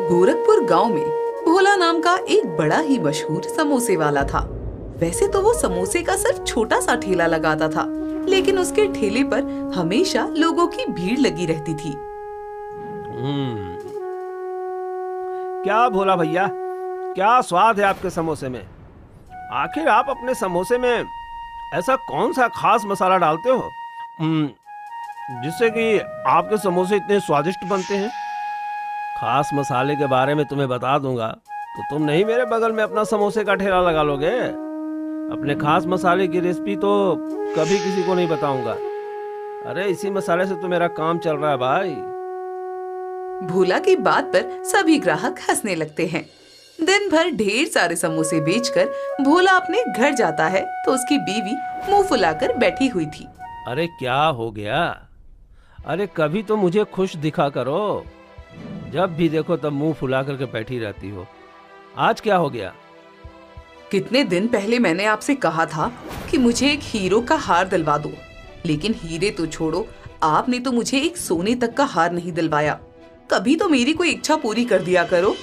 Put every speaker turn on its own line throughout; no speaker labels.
गोरखपुर गांव में भोला नाम का एक बड़ा ही मशहूर समोसे वाला था। वैसे तो वो समोसे का सिर्फ छोटा सा ठेला लगाता था, लेकिन उसके ठेले पर हमेशा लोगों की भीड़ लगी रहती थी।
क्या भोला भैया, क्या स्वाद है आपके समोसे में। आखिर आप अपने समोसे में ऐसा कौन सा खास मसाला डालते हो जिससे कि आपके समोसे इतने स्वादिष्ट बनते हैं। खास मसाले के बारे में तुम्हें बता दूंगा तो तुम नहीं मेरे बगल में अपना समोसे का ठेला लगा लोगे। अपने खास मसाले की रेसिपी तो कभी किसी को नहीं बताऊंगा। अरे इसी मसाले से तो मेरा काम चल रहा है भाई।
भोला की बात पर सभी ग्राहक हंसने लगते हैं। दिन भर ढेर सारे समोसे बेचकर भोला अपने घर जाता है तो उसकी बीवी मुंह फुलाकर बैठी हुई थी।
अरे क्या हो गया? अरे कभी तो मुझे खुश दिखा करो। जब भी देखो तब मुंह फुला करके बैठी रहती हो। आज क्या हो गया?
कितने दिन पहले मैंने आपसे कहा था कि मुझे एक हीरो का हार दिलवा दो, लेकिन हीरे तो छोड़ो, आपने तो मुझे एक सोने तक का हार नहीं दिलवाया। कभी तो मेरी कोई इच्छा पूरी कर दिया करो।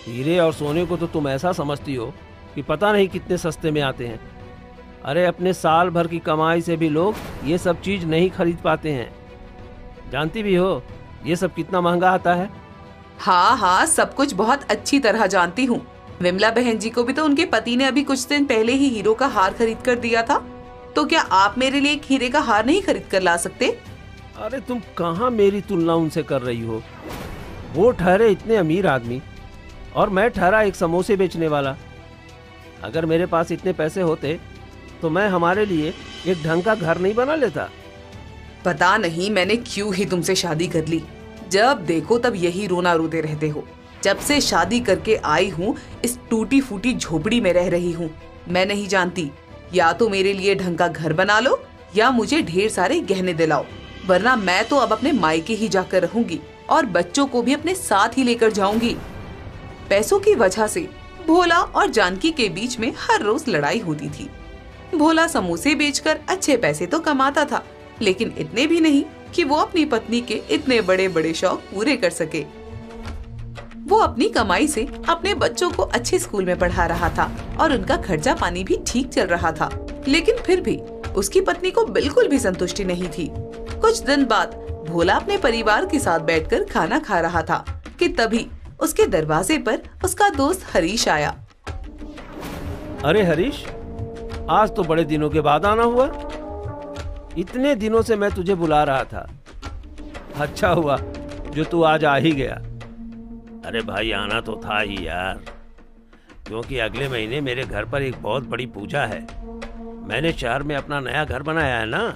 हीरे और सोने को तो तुम ऐसा समझती हो कि पता नहीं कितने सस्ते में आते हैं। अरे अपने साल भर की कमाई से भी लोग ये सब चीज नहीं खरीद पाते हैं। जानती भी हो ये सब कितना महंगा आता है।
हाँ हाँ, सब कुछ बहुत अच्छी तरह जानती हूँ। विमला बहन जी को भी तो उनके पति ने अभी कुछ दिन पहले ही हीरो का हार खरीद कर दिया था। तो क्या आप मेरे लिए एक हीरे का हार नहीं खरीद कर ला सकते?
अरे तुम कहाँ मेरी तुलना उनसे कर रही हो। वो ठहरे इतने अमीर आदमी और मैं ठहरा एक समोसे बेचने वाला। अगर मेरे पास इतने पैसे होते तो मैं हमारे लिए एक ढंग का घर नहीं बना लेता।
पता नहीं मैंने क्यों ही तुमसे शादी कर ली। जब देखो तब यही रोना रोते रहते हो। जब से शादी करके आई हूँ इस टूटी फूटी झोपड़ी में रह रही हूँ। मैं नहीं जानती, या तो मेरे लिए ढंग का घर बना लो या मुझे ढेर सारे गहने दिलाओ, वरना मैं तो अब अपने मायके ही जाकर रहूंगी और बच्चों को भी अपने साथ ही लेकर जाऊंगी। पैसों की वजह से भोला और जानकी के बीच में हर रोज लड़ाई होती थी। भोला समोसे बेचकर अच्छे पैसे तो कमाता था, लेकिन इतने भी नहीं कि वो अपनी पत्नी के इतने बड़े बड़े शौक पूरे कर सके। वो अपनी कमाई से अपने बच्चों को अच्छे स्कूल में पढ़ा रहा था और उनका खर्चा पानी भी ठीक चल रहा था, लेकिन फिर भी उसकी पत्नी को बिल्कुल भी संतुष्टि नहीं थी। कुछ दिन बाद भोला अपने परिवार के साथ बैठकर खाना खा रहा था कि तभी उसके दरवाजे पर उसका दोस्त हरीश आया।
अरे हरीश, आज तो बड़े दिनों के बाद आना हुआ। इतने दिनों से मैं तुझे बुला रहा था। अच्छा हुआ जो तू आज आ ही गया। अरे भाई आना तो था ही यार, क्योंकि अगले महीने मेरे घर पर एक बहुत बड़ी पूजा है। मैंने शहर में अपना नया घर बनाया है ना,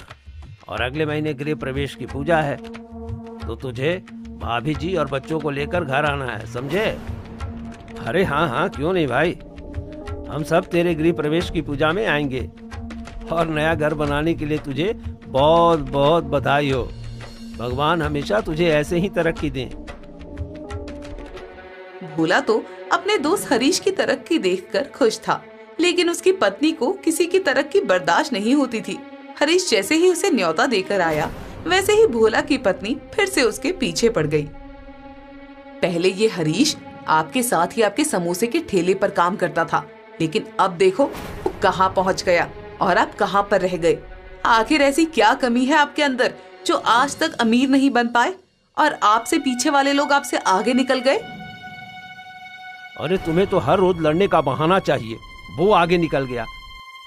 और अगले महीने गृह प्रवेश की पूजा है। तो तुझे भाभी जी और बच्चों को लेकर घर आना है, समझे? अरे हाँ हाँ, क्यों नहीं भाई। हम सब तेरे गृह प्रवेश की पूजा में आएंगे और नया घर बनाने के लिए तुझे बहुत बहुत बधाई हो। भगवान हमेशा तुझे ऐसे ही तरक्की दें।
भोला तो अपने दोस्त हरीश की तरक्की देखकर खुश था, लेकिन उसकी पत्नी को किसी की तरक्की बर्दाश्त नहीं होती थी। हरीश जैसे ही उसे न्योता देकर आया, वैसे ही भोला की पत्नी फिर से उसके पीछे पड़ गई। पहले ये हरीश आपके साथ ही आपके समोसे के ठेले पर काम करता था, लेकिन अब देखो वो कहाँ पहुँच गया और आप कहाँ पर रह गए। आखिर ऐसी क्या कमी है आपके अंदर जो आज तक अमीर नहीं बन पाए और आपसे पीछे वाले लोग आपसे आगे निकल गए?
अरे तुम्हें तो हर रोज लड़ने का बहाना चाहिए। वो आगे निकल गया,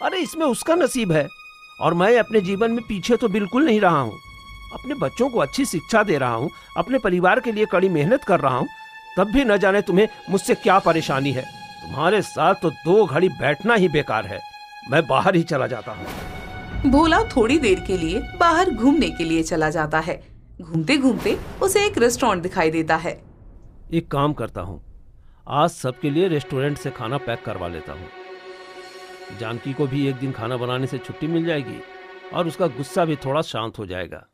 अरे इसमें उसका नसीब है, और मैं अपने जीवन में पीछे तो बिल्कुल नहीं रहा हूँ। अपने बच्चों को अच्छी शिक्षा दे रहा हूँ, अपने परिवार के लिए कड़ी मेहनत कर रहा हूँ, तब भी न जाने तुम्हें मुझसे क्या परेशानी है। तुम्हारे साथ तो 2 घड़ी बैठना ही बेकार है। मैं बाहर ही चला जाता हूँ।
भोला थोड़ी देर के लिए बाहर घूमने के लिए चला जाता है। घूमते घूमते उसे एक रेस्टोरेंट दिखाई देता है।
एक काम करता हूँ, आज सबके लिए रेस्टोरेंट से खाना पैक करवा लेता हूँ। जानकी को भी एक दिन खाना बनाने से छुट्टी मिल जाएगी और उसका गुस्सा भी थोड़ा शांत हो जाएगा।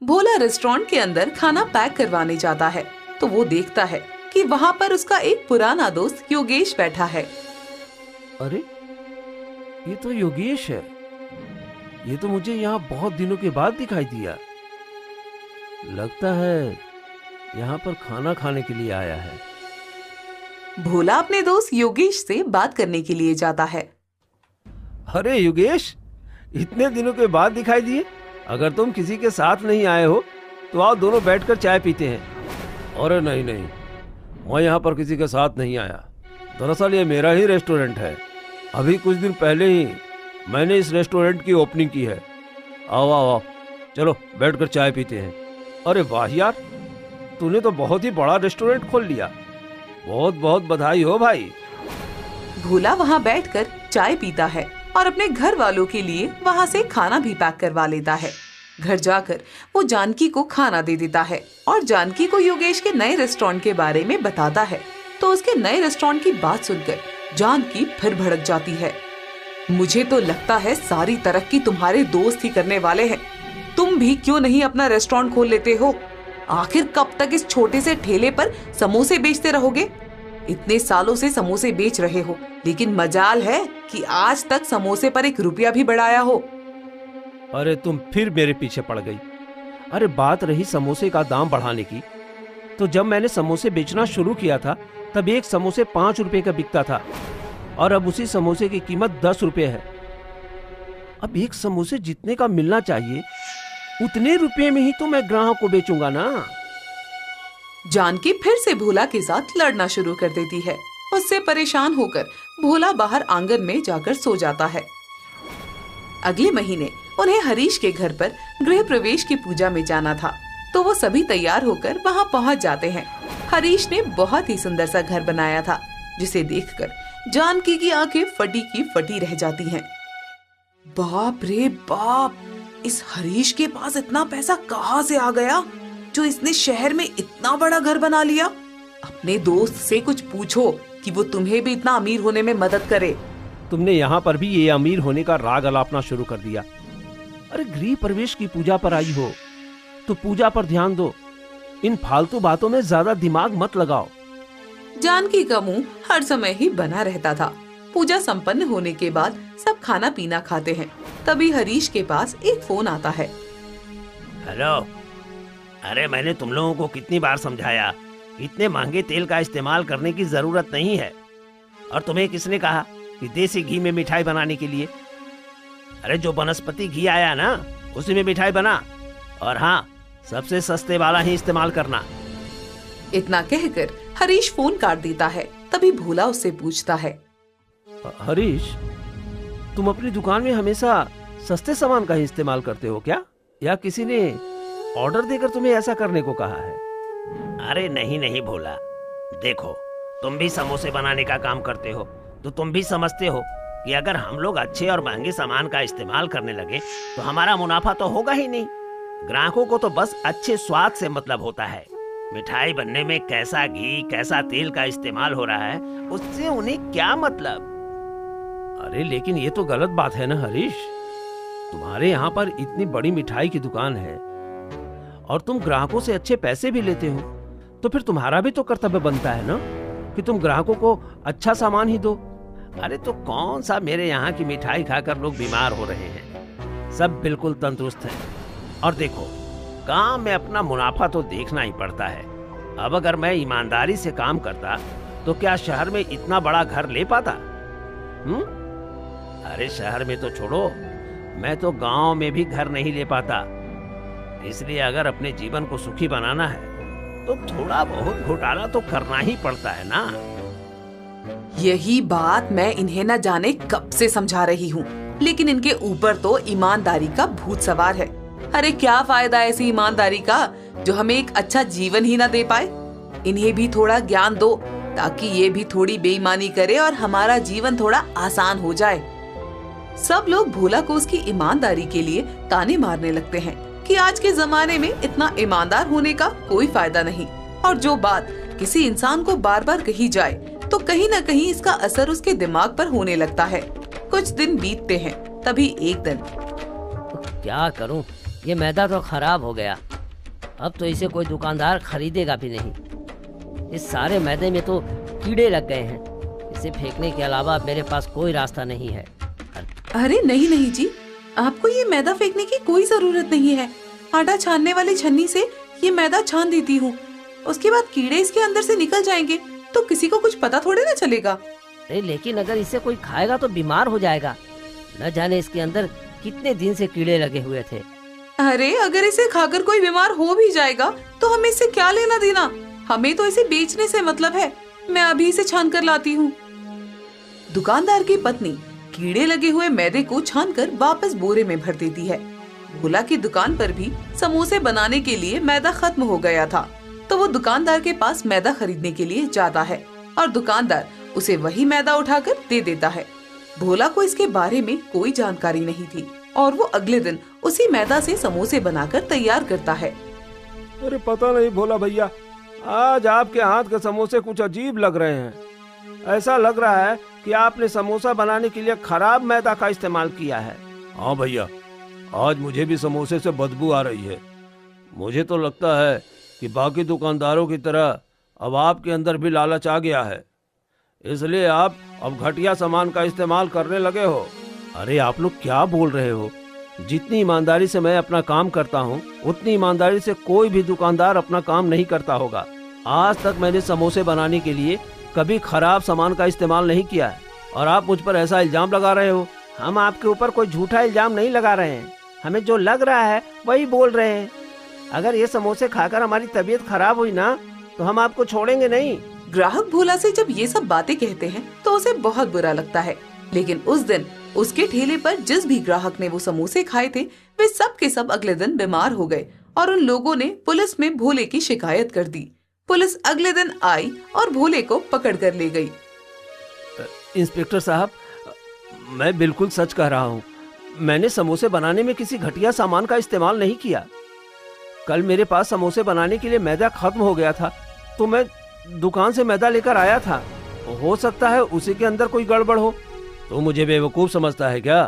भोला रेस्टोरेंट के अंदर खाना पैक करवाने जाता है तो वो देखता है कि वहाँ पर उसका एक पुराना दोस्त योगेश बैठा है।
अरे ये तो योगेश है। ये तो मुझे यहाँ बहुत दिनों के बाद दिखाई दिया। लगता है यहाँ पर खाना खाने के लिए आया है।
भोला अपने दोस्त योगेश से बात करने के लिए जाता है।
अरे योगेश, इतने दिनों के बाद दिखाई दिए। अगर तुम किसी के साथ नहीं आए हो तो आओ दोनों बैठकर चाय पीते हैं। अरे नहीं नहीं, मैं यहाँ पर किसी के साथ नहीं आया। दरअसल ये मेरा ही रेस्टोरेंट है। अभी कुछ दिन पहले ही मैंने इस रेस्टोरेंट की ओपनिंग की है। आओ आओ आओ, चलो बैठकर चाय पीते हैं। अरे वाह यार, तूने तो बहुत ही बड़ा रेस्टोरेंट खोल लिया। बहुत बहुत बधाई हो भाई।
भोला वहाँ बैठकर चाय पीता है और अपने घर वालों के लिए वहाँ से खाना भी पैक करवा लेता है। घर जाकर वो जानकी को खाना दे देता है और जानकी को योगेश के नए रेस्टोरेंट के बारे में बताता है। तो उसके नए रेस्टोरेंट की बात सुनकर जानकी फिर भड़क जाती है। मुझे तो लगता है सारी तरक्की तुम्हारे दोस्त ही करने वाले हैं। तुम भी क्यों नहीं अपना रेस्टोरेंट खोल लेते हो? आखिर कब तक इस छोटे से ठेले पर समोसे बेचते रहोगे? इतने सालों से समोसे बेच रहे हो, लेकिन मजाल है कि आज तक समोसे पर 1 रुपया भी बढ़ाया हो।
अरे तुम फिर मेरे पीछे पड़ गई। अरे बात रही समोसे का दाम बढ़ाने की, तो जब मैंने समोसे बेचना शुरू किया था तब एक समोसे 5 रुपए का बिकता था और अब उसी समोसे की कीमत 10 रुपए है। अब एक समोसे जितने का मिलना चाहिए उतने रुपए में ही तो मैं ग्राहक को बेचूंगा ना।
जानकी फिर से भोला के साथ लड़ना शुरू कर देती है। उससे परेशान होकर भोला बाहर आंगन में जाकर सो जाता है। अगले महीने उन्हें हरीश के घर पर गृह प्रवेश की पूजा में जाना था, तो वो सभी तैयार होकर वहाँ पहुँच जाते हैं। हरीश ने बहुत ही सुंदर सा घर बनाया था, जिसे देखकर जानकी की आंखें फटी की फटी रह जाती हैं। बाप रे बाप, इस हरीश के पास इतना पैसा कहाँ से आ गया जो इसने शहर में इतना बड़ा घर बना लिया? अपने दोस्त से कुछ पूछो कि वो तुम्हें भी इतना अमीर होने में मदद करे।
तुमने यहाँ पर भी ये अमीर होने का राग अलापना शुरू कर दिया। अरे गृह प्रवेश की पूजा पर आई हो तो पूजा पर ध्यान दो। इन फालतू बातों में ज्यादा दिमाग मत लगाओ।
जानकी का मुंह हर समय ही बना रहता था। पूजा संपन्न होने के बाद सब खाना पीना खाते हैं। तभी हरीश के पास एक फोन आता है।
हेलो, अरे मैंने तुम लोगों को कितनी बार समझाया, इतने महंगे तेल का इस्तेमाल करने की जरूरत नहीं है। और तुम्हें किसने कहा कि देसी घी में मिठाई बनाने के लिए? अरे जो वनस्पति घी आया ना, उसी में मिठाई बना। और हाँ, सबसे सस्ते वाला ही इस्तेमाल करना।
इतना कहकर हरीश फोन काट देता है। तभी भोला उससे पूछता है,
हरीश, तुम अपनी दुकान में हमेशा सस्ते सामान का ही इस्तेमाल करते हो क्या, या किसी ने ऑर्डर देकर तुम्हें ऐसा करने को कहा है? अरे नहीं नहीं भोला, देखो तुम भी समोसे बनाने का काम करते हो, तो तुम भी समझते हो कि अगर हम लोग अच्छे और महंगे सामान का इस्तेमाल करने लगे तो हमारा मुनाफा तो होगा ही नहीं। ग्राहकों को तो बस अच्छे स्वाद से मतलब होता है। मिठाई बनने में कैसा घी कैसा तेल का इस्तेमाल हो रहा है उससे उन्हें क्या मतलब? अरे लेकिन ये तो गलत बात है ना हरीश। तुम्हारे यहाँ पर इतनी बड़ी मिठाई की दुकान है और तुम ग्राहकों से अच्छे पैसे भी लेते हो, तो फिर तुम्हारा भी तो कर्तव्य बनता है ना कि तुम ग्राहकों को अच्छा सामान ही दो। अरे तो कौन सा मेरे यहाँ की मिठाई खाकर लोग बीमार हो रहे हैं, सब बिल्कुल तंदुरुस्त हैं। और देखो, काम में अपना मुनाफा तो देखना ही पड़ता है। अब अगर मैं ईमानदारी से काम करता तो क्या शहर में इतना बड़ा घर ले पाता? अरे शहर में तो छोड़ो, मैं तो गांव में भी घर नहीं ले पाता। इसलिए अगर अपने जीवन को सुखी बनाना है तो थोड़ा बहुत घोटाला तो करना ही पड़ता है ना।
यही बात मैं इन्हें न जाने कब से समझा रही हूँ, लेकिन इनके ऊपर तो ईमानदारी का भूत सवार है। अरे क्या फायदा ऐसी ईमानदारी का जो हमें एक अच्छा जीवन ही ना दे पाए। इन्हें भी थोड़ा ज्ञान दो ताकि ये भी थोड़ी बेईमानी करे और हमारा जीवन थोड़ा आसान हो जाए। सब लोग भोला को उसकी ईमानदारी के लिए ताने मारने लगते हैं कि आज के जमाने में इतना ईमानदार होने का कोई फायदा नहीं, और जो बात किसी इंसान को बार बार कही जाए तो कहीं न कहीं इसका असर उसके दिमाग पर होने लगता है। कुछ दिन बीतते हैं, तभी एक दिन
क्या करूं, ये मैदा तो खराब हो गया। अब तो इसे कोई दुकानदार खरीदेगा भी नहीं। इस सारे मैदे में तो कीड़े लग गए हैं। इसे फेंकने के अलावा मेरे पास कोई रास्ता नहीं है।
अरे नहीं नहीं जी, आपको ये मैदा फेंकने की कोई जरूरत नहीं है। आटा छानने वाली छन्नी से ये मैदा छान देती हूँ। उसके बाद कीड़े इसके अंदर से निकल जाएंगे तो किसी को कुछ पता थोड़े ना चलेगा।
अरे लेकिन अगर इसे कोई खाएगा तो बीमार हो जाएगा। न जाने इसके अंदर कितने दिन से कीड़े लगे हुए थे।
अरे अगर इसे खाकर कोई बीमार हो भी जाएगा तो हमें इससे क्या लेना देना, हमें तो इसे बेचने से मतलब है। मैं अभी इसे छान कर लाती हूँ। दुकानदार की पत्नी कीड़े लगे हुए मैदे को छानकर वापस बोरे में भर देती है। भोला की दुकान पर भी समोसे बनाने के लिए मैदा खत्म हो गया था, तो वो दुकानदार के पास मैदा खरीदने के लिए जाता है और दुकानदार उसे वही मैदा उठाकर दे देता है। भोला को इसके बारे में कोई जानकारी नहीं थी और वो अगले दिन उसी मैदा से समोसे बनाकर तैयार करता है।
अरे पता नहीं भोला भैया, आज आपके हाथ के समोसे कुछ अजीब लग रहे हैं। ऐसा लग रहा है कि आपने समोसा बनाने के लिए खराब मैदा का इस्तेमाल किया है। हाँ भैया, आज मुझे भी समोसे से बदबू आ रही है। मुझे तो लगता है कि बाकी दुकानदारों की तरह अब आपके अंदर भी लालच आ गया है, इसलिए आप अब घटिया सामान का इस्तेमाल करने लगे हो। अरे आप लोग क्या बोल रहे हो? जितनी ईमानदारी से मैं अपना काम करता हूँ उतनी ईमानदारी से कोई भी दुकानदार अपना काम नहीं करता होगा। आज तक मैंने समोसे बनाने के लिए कभी खराब सामान का इस्तेमाल नहीं किया है और आप मुझ पर ऐसा इल्जाम लगा रहे हो। हम आपके ऊपर कोई झूठा इल्जाम नहीं लगा रहे हैं, हमें जो लग रहा है वही बोल रहे हैं। अगर ये समोसे खाकर हमारी तबीयत खराब हुई ना तो हम आपको छोड़ेंगे नहीं।
ग्राहक भोला से जब ये सब बातें कहते हैं तो उसे बहुत बुरा लगता है, लेकिन उस दिन उसके ठेले पर जिस भी ग्राहक ने वो समोसे खाए थे वे सब के सब अगले दिन बीमार हो गए और उन लोगों ने पुलिस में भोले की शिकायत कर दी। पुलिस अगले दिन आई और भोले को पकड़ कर ले गई।
इंस्पेक्टर साहब, मैं बिल्कुल सच कह रहा हूँ। मैंने समोसे बनाने में किसी घटिया सामान का इस्तेमाल नहीं किया। कल मेरे पास समोसे बनाने के लिए मैदा खत्म हो गया था तो मैं दुकान से मैदा लेकर आया था। हो सकता है उसी के अंदर कोई गड़बड़ हो। तो मुझे बेवकूफ समझता है क्या?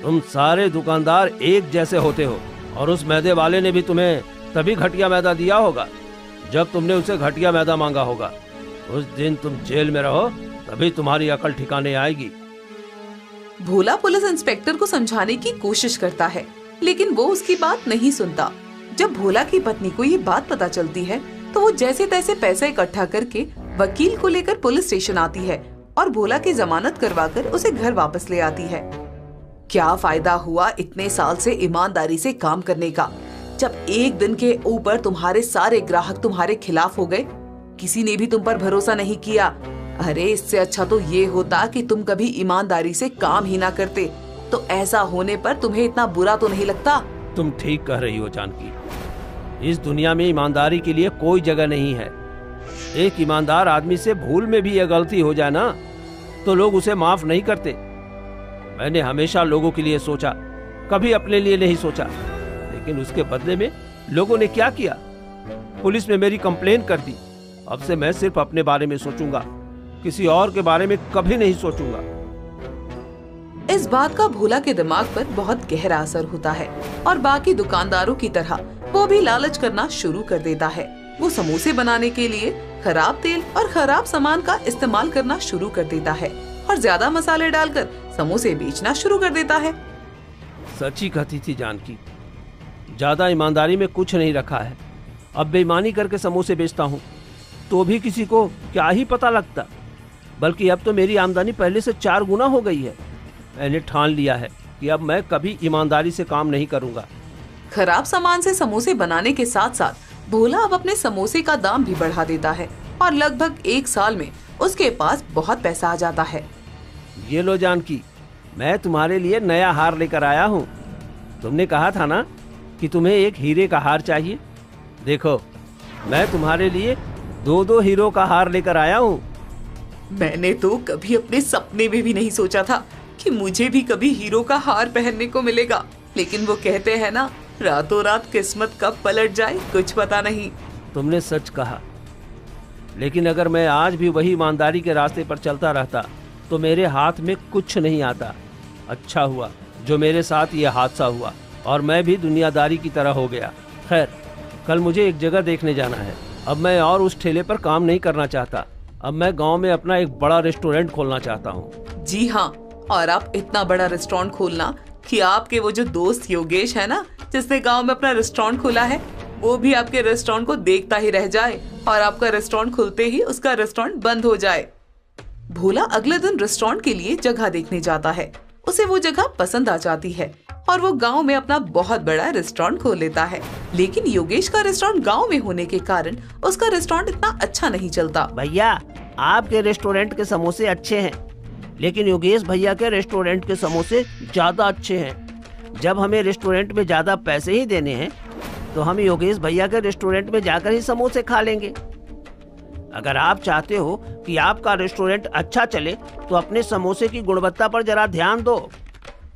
तुम सारे दुकानदार एक जैसे होते हो और उस मैदे वाले ने भी तुम्हें तभी घटिया मैदा दिया होगा जब तुमने उसे घटिया मैदा मांगा होगा। उस दिन तुम जेल में रहो तभी तुम्हारी अकल ठिकाने आएगी।
भोला पुलिस इंस्पेक्टर को समझाने की कोशिश करता है, लेकिन वो उसकी बात नहीं सुनता। जब भोला की पत्नी को ये बात पता चलती है तो वो जैसे तैसे पैसा इकट्ठा करके वकील को लेकर पुलिस स्टेशन आती है और भोला की जमानत करवाकर उसे घर वापस ले आती है। क्या फायदा हुआ इतने साल से ईमानदारी से काम करने का, जब एक दिन के ऊपर तुम्हारे सारे ग्राहक तुम्हारे खिलाफ हो गए। किसी ने भी तुम पर भरोसा नहीं किया। अरे इससे अच्छा तो ये होता कि तुम कभी ईमानदारी से काम ही ना करते, तो ऐसा होने पर तुम्हें इतना बुरा तो नहीं लगता।
तुम ठीक कह रही हो जानकी, इस दुनिया में ईमानदारी के लिए कोई जगह नहीं है। एक ईमानदार आदमी से भूल में भी यह गलती हो जाए ना तो लोग उसे माफ नहीं करते। मैंने हमेशा लोगों के लिए सोचा, कभी अपने लिए नहीं सोचा, लेकिन उसके बदले में लोगों ने क्या किया? पुलिस में मेरी कंप्लेन कर दी। अब से मैं सिर्फ अपने बारे में सोचूंगा, किसी और के बारे में कभी नहीं सोचूंगा।
इस बात का भोला के दिमाग पर बहुत गहरा असर होता है और बाकी दुकानदारों की तरह वो भी लालच करना शुरू कर देता है। वो समोसे बनाने के लिए खराब तेल और खराब सामान का इस्तेमाल करना शुरू कर देता है और ज्यादा मसाले डालकर समोसे बेचना शुरू कर देता है।
सच ही कहती थी जानकी, ज्यादा ईमानदारी में कुछ नहीं रखा है। अब बेईमानी करके समोसे बेचता हूँ तो भी किसी को क्या ही पता लगता, बल्कि अब तो मेरी आमदनी पहले से 4 गुना हो गई है। मैंने ठान लिया है कि अब मैं कभी ईमानदारी से काम नहीं करूंगा।
खराब सामान से समोसे बनाने के साथ साथ भोला अब अपने समोसे का दाम भी बढ़ा देता है और लगभग 1 साल में उसके पास बहुत पैसा आ जाता है।
ये लो जानकी, मैं तुम्हारे लिए नया हार लेकर आया हूँ। तुमने कहा था ना कि तुम्हें एक हीरे का हार चाहिए। देखो, मैं तुम्हारे लिए 2 हीरो का हार लेकर आया हूँ।
मैंने तो कभी अपने सपने में भी नहीं सोचा था कि मुझे भी कभी हीरो का हार पहनने को मिलेगा, लेकिन वो कहते हैं ना, रातों रात किस्मत कब पलट जाए कुछ पता नहीं।
तुमने सच कहा, लेकिन अगर मैं आज भी वही ईमानदारी के रास्ते पर चलता रहता तो मेरे हाथ में कुछ नहीं आता। अच्छा हुआ जो मेरे साथ ये हादसा हुआ और मैं भी दुनियादारी की तरह हो गया। खैर, कल मुझे एक जगह देखने जाना है। अब मैं और उस ठेले पर काम नहीं करना चाहता। अब मैं गांव में अपना एक बड़ा रेस्टोरेंट खोलना चाहता हूँ।
जी हाँ, और आप इतना बड़ा रेस्टोरेंट खोलना कि आपके वो जो दोस्त योगेश है ना, जिसने गांव में अपना रेस्टोरेंट खोला है, वो भी आपके रेस्टोरेंट को देखता ही रह जाए और आपका रेस्टोरेंट खुलते ही उसका रेस्टोरेंट बंद हो जाए। भोला अगले दिन रेस्टोरेंट के लिए जगह देखने जाता है। उसे वो जगह पसंद आ जाती है और वो गांव में अपना बहुत बड़ा रेस्टोरेंट खोल लेता है। लेकिन योगेश का रेस्टोरेंट गांव में होने के कारण उसका रेस्टोरेंट इतना अच्छा नहीं चलता।
भैया, आपके रेस्टोरेंट के समोसे अच्छे हैं, लेकिन योगेश भैया के रेस्टोरेंट के समोसे ज्यादा अच्छे हैं। जब हमें रेस्टोरेंट में ज्यादा पैसे ही देने हैं तो हम योगेश भैया के रेस्टोरेंट में जाकर ही समोसे खा लेंगे। अगर आप चाहते हो कि आपका रेस्टोरेंट अच्छा चले तो अपने समोसे की गुणवत्ता पर जरा ध्यान दो।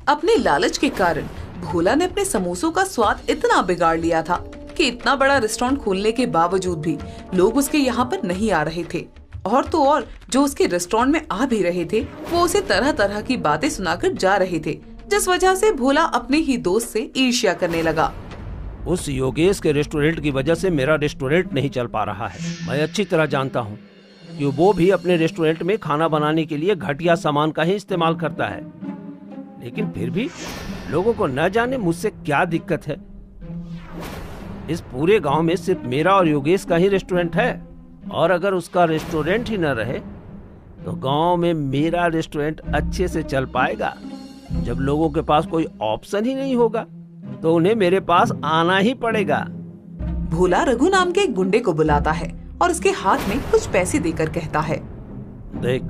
अपने लालच के कारण भोला ने अपने समोसों का स्वाद इतना बिगाड़ लिया था कि इतना बड़ा रेस्टोरेंट खोलने के बावजूद भी लोग उसके यहाँ पर नहीं आ रहे थे। और तो और जो उसके रेस्टोरेंट में आ भी रहे थे वो उसे तरह तरह की बातें सुनाकर जा रहे थे, जिस वजह से भोला अपने ही दोस्त से ईर्ष्या करने लगा।
उस योगेश के रेस्टोरेंट की वजह से मेरा रेस्टोरेंट नहीं चल पा रहा है। मैं अच्छी तरह जानता हूँ कि वो भी अपने रेस्टोरेंट में खाना बनाने के लिए घटिया सामान का ही इस्तेमाल करता है, लेकिन फिर भी लोगों को न जाने मुझसे क्या दिक्कत है। इस पूरे गांव में सिर्फ मेरा और योगेश का ही रेस्टोरेंट है, और अगर उसका रेस्टोरेंट ही न रहे तो गांव में मेरा रेस्टोरेंट अच्छे से चल पाएगा। जब लोगों के पास कोई ऑप्शन ही नहीं होगा तो उन्हें मेरे पास आना ही पड़ेगा।
भोला रघु नाम के एक गुंडे को बुलाता है और उसके हाथ में कुछ पैसे देकर कहता है,
देख,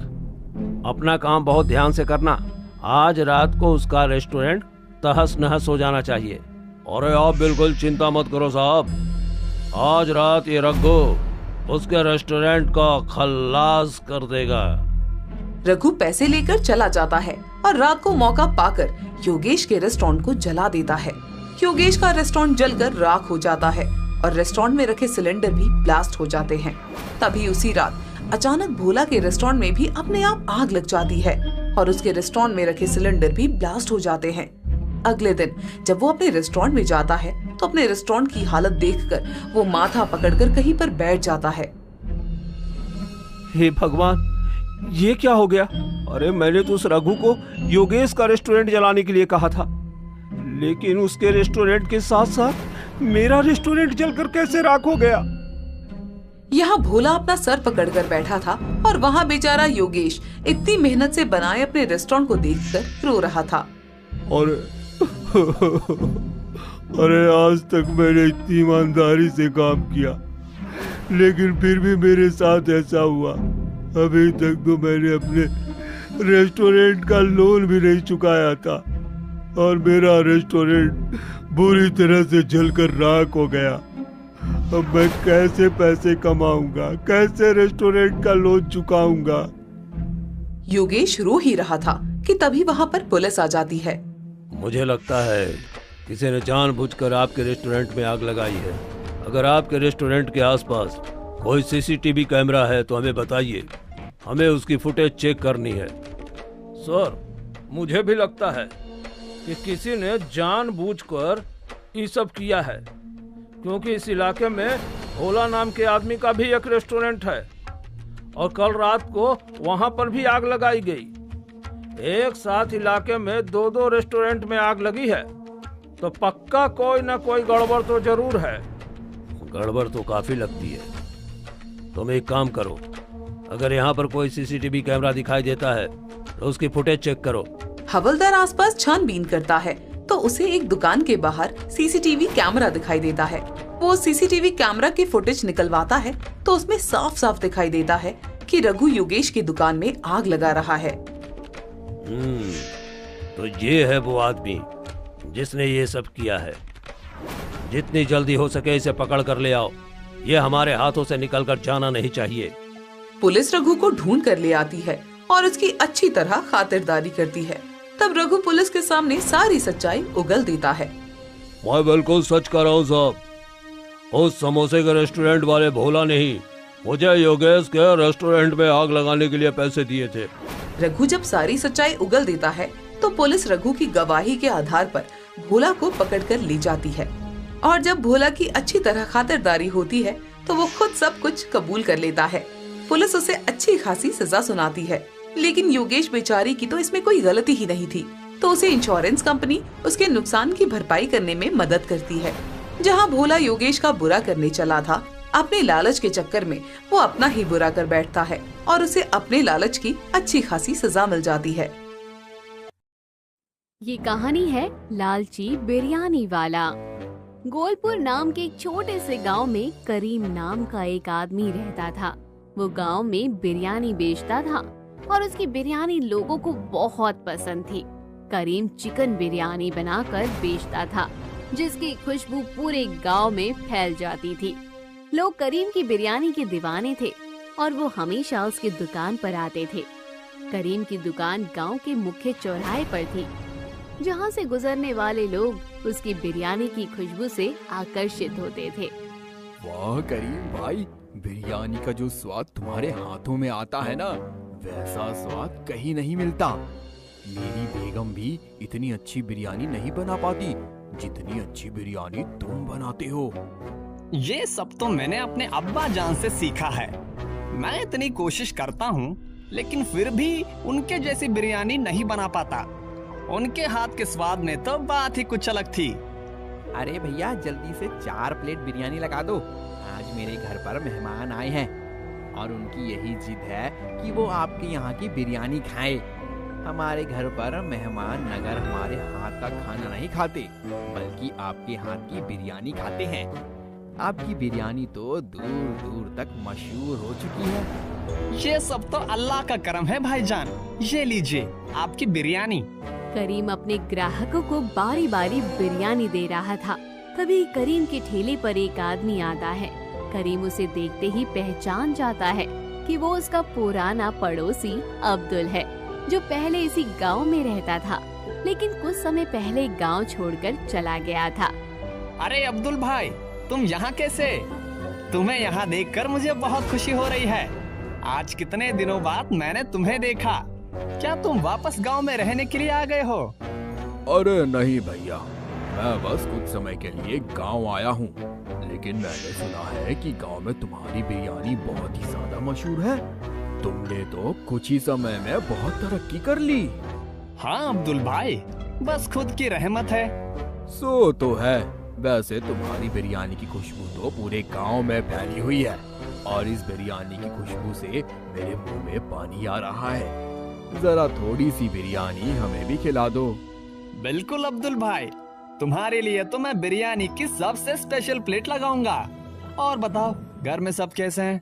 अपना काम बहुत ध्यान से करना। आज रात को उसका रेस्टोरेंट तहस नहस हो जाना चाहिए। और आप बिल्कुल चिंता मत करो साहब, आज रात ये रघु उसके रेस्टोरेंट का खल्लास कर देगा।
रघु पैसे लेकर चला जाता है और रात को मौका पाकर योगेश के रेस्टोरेंट को जला देता है। योगेश का रेस्टोरेंट जलकर राख हो जाता है और रेस्टोरेंट में रखे सिलेंडर भी ब्लास्ट हो जाते हैं। तभी उसी रात अचानक भोला के रेस्टोरेंट में भी अपने आप आग लग जाती है और उसके रेस्टोरेंट में रखे सिलेंडर भी ब्लास्ट हो जाते हैं। अगले दिन जब वो अपने रेस्टोरेंट में जाता है तो अपने रेस्टोरेंट की हालत देखकर वो माथा पकड़कर कहीं पर बैठ जाता है।
हे भगवान, ये क्या हो गया? अरे मैंने तो उस रघु को योगेश का रेस्टोरेंट जलाने के लिए कहा था, लेकिन उसके रेस्टोरेंट के साथ साथ मेरा रेस्टोरेंट जलकर कैसे राख हो गया?
यहाँ भोला अपना सर पकड़कर बैठा था और वहाँ बेचारा योगेश इतनी मेहनत से बनाए अपने रेस्टोरेंट को देखकर रो रहा था।
अरे आज तक मैंने इतनी ईमानदारी से काम किया, लेकिन फिर भी मेरे साथ ऐसा हुआ। अभी तक तो मैंने अपने रेस्टोरेंट का लोन भी नहीं चुकाया था और मेरा रेस्टोरेंट बुरी तरह से जलकर राख हो गया। अब मैं कैसे पैसे कमाऊंगा, कैसे रेस्टोरेंट का लोन चुकाऊंगा?
योगेश रो ही रहा था कि तभी वहाँ पर पुलिस आ जाती है।
मुझे लगता है किसी ने जानबूझकर आपके रेस्टोरेंट में आग लगाई है। अगर आपके रेस्टोरेंट के आसपास कोई सीसीटीवी कैमरा है तो हमें बताइए, हमें उसकी फुटेज चेक करनी है। सर, मुझे भी लगता है कि किसी ने जानबूझकर ये सब किया है, क्योंकि इस इलाके में भोला नाम के आदमी का भी एक रेस्टोरेंट है और कल रात को वहां पर भी आग लगाई गई। एक साथ इलाके में दो दो रेस्टोरेंट में आग लगी है तो पक्का कोई ना कोई गड़बड़ तो जरूर है। गड़बड़ तो काफी लगती है। तुम एक काम करो, अगर यहाँ पर कोई सीसीटीवी कैमरा दिखाई देता है तो उसकी फुटेज चेक करो।
हवलदार आसपास छानबीन करता है तो उसे एक दुकान के बाहर सीसीटीवी कैमरा दिखाई देता है। वो सीसीटीवी कैमरा की फुटेज निकलवाता है तो उसमें साफ साफ दिखाई देता है कि रघु योगेश की दुकान में आग लगा रहा है।
तो ये है वो आदमी जिसने ये सब किया है। जितनी जल्दी हो सके इसे पकड़ कर ले आओ। ये हमारे हाथों से निकल कर जाना नहीं चाहिए।
पुलिस रघु को ढूंढ कर ले आती है और उसकी अच्छी तरह खातिरदारी करती है। तब रघु पुलिस के सामने सारी सच्चाई उगल देता है।
मैं बिल्कुल सच कह रहा हूँ साहब। उस समोसे के रेस्टोरेंट वाले भोला ने ही मुझे योगेश के रेस्टोरेंट में आग लगाने के लिए पैसे दिए थे।
रघु जब सारी सच्चाई उगल देता है तो पुलिस रघु की गवाही के आधार पर भोला को पकड़कर ले जाती है और जब भोला की अच्छी तरह खातिरदारी होती है तो वो खुद सब कुछ कबूल कर लेता है। पुलिस उसे अच्छी खासी सजा सुनाती है, लेकिन योगेश बेचारी की तो इसमें कोई गलती ही नहीं थी, तो उसे इंश्योरेंस कंपनी उसके नुकसान की भरपाई करने में मदद करती है। जहाँ भोला योगेश का बुरा करने चला था, अपने लालच के चक्कर में वो अपना ही बुरा कर बैठता है और उसे अपने लालच की अच्छी खासी सजा मिल जाती है।
ये कहानी है लालची बिरयानी वाला। गोलपुर नाम के एक छोटे से गांव में करीम नाम का एक आदमी रहता था। वो गांव में बिरयानी बेचता था और उसकी बिरयानी लोगों को बहुत पसंद थी। करीम चिकन बिरयानी बनाकर बेचता था, जिसकी खुशबू पूरे गांव में फैल जाती थी। लोग करीम की बिरयानी के दीवाने थे और वो हमेशा उसकी दुकान पर आते थे। करीम की दुकान गांव के मुख्य चौराहे पर थी, जहां से गुजरने वाले लोग उसकी बिरयानी की खुशबू से आकर्षित होते थे।
वाह करीम भाई, बिरयानी का जो स्वाद तुम्हारे हाथों में आता है ना, वैसा स्वाद कहीं नहीं मिलता। मेरी बेगम भी इतनी अच्छी बिरयानी नहीं बना पाती जितनी अच्छी बिरयानी तुम बनाते हो।
ये सब तो मैंने अपने अब्बा जान से सीखा है। मैं इतनी कोशिश करता हूँ, लेकिन फिर भी उनके जैसी बिरयानी नहीं बना पाता। उनके हाथ के स्वाद में तो बात ही कुछ अलग थी।
अरे भैया जल्दी से 4 प्लेट बिरयानी लगा दो। आज मेरे घर पर मेहमान आए हैं और उनकी यही जिद है कि वो आपके यहाँ की बिरयानी खाएं। हमारे घर पर मेहमान नगर हमारे हाथ का खाना नहीं खाते, बल्कि आपके हाथ की बिरयानी खाते हैं। आपकी बिरयानी तो दूर दूर तक मशहूर हो चुकी है।
ये सब तो अल्लाह का करम है भाईजान। ये लीजिए आपकी बिरयानी।
करीम अपने ग्राहकों को बारी बारी बिरयानी दे रहा था। कभी करीम के ठेले पर एक आदमी आता है। करीम उसे देखते ही पहचान जाता है कि वो उसका पुराना पड़ोसी अब्दुल है, जो पहले इसी गांव में रहता था, लेकिन कुछ समय पहले गांव छोड़कर चला गया था।
अरे अब्दुल भाई, तुम यहाँ कैसे? तुम्हें यहाँ देखकर मुझे बहुत खुशी हो रही है। आज कितने दिनों बाद मैंने तुम्हें देखा। क्या तुम वापस गांव में रहने के लिए आ गए हो?
अरे नहीं भैया, मैं बस कुछ समय के लिए गांव आया हूँ, लेकिन मैंने सुना है कि गांव में तुम्हारी बिरयानी बहुत ही ज्यादा मशहूर है। तुमने तो कुछ ही समय में बहुत तरक्की कर ली।
हाँ अब्दुल भाई, बस खुद की रहमत है।
सो तो है। वैसे तुम्हारी बिरयानी की खुशबू तो पूरे गांव में फैली हुई है और इस बिरयानी की खुशबू से मेरे मुंह में पानी आ रहा है। जरा थोड़ी सी बिरयानी हमें भी खिला दो।
बिल्कुल अब्दुल भाई, तुम्हारे लिए तो मैं बिरयानी की सबसे स्पेशल प्लेट लगाऊंगा। और बताओ, घर में सब कैसे हैं?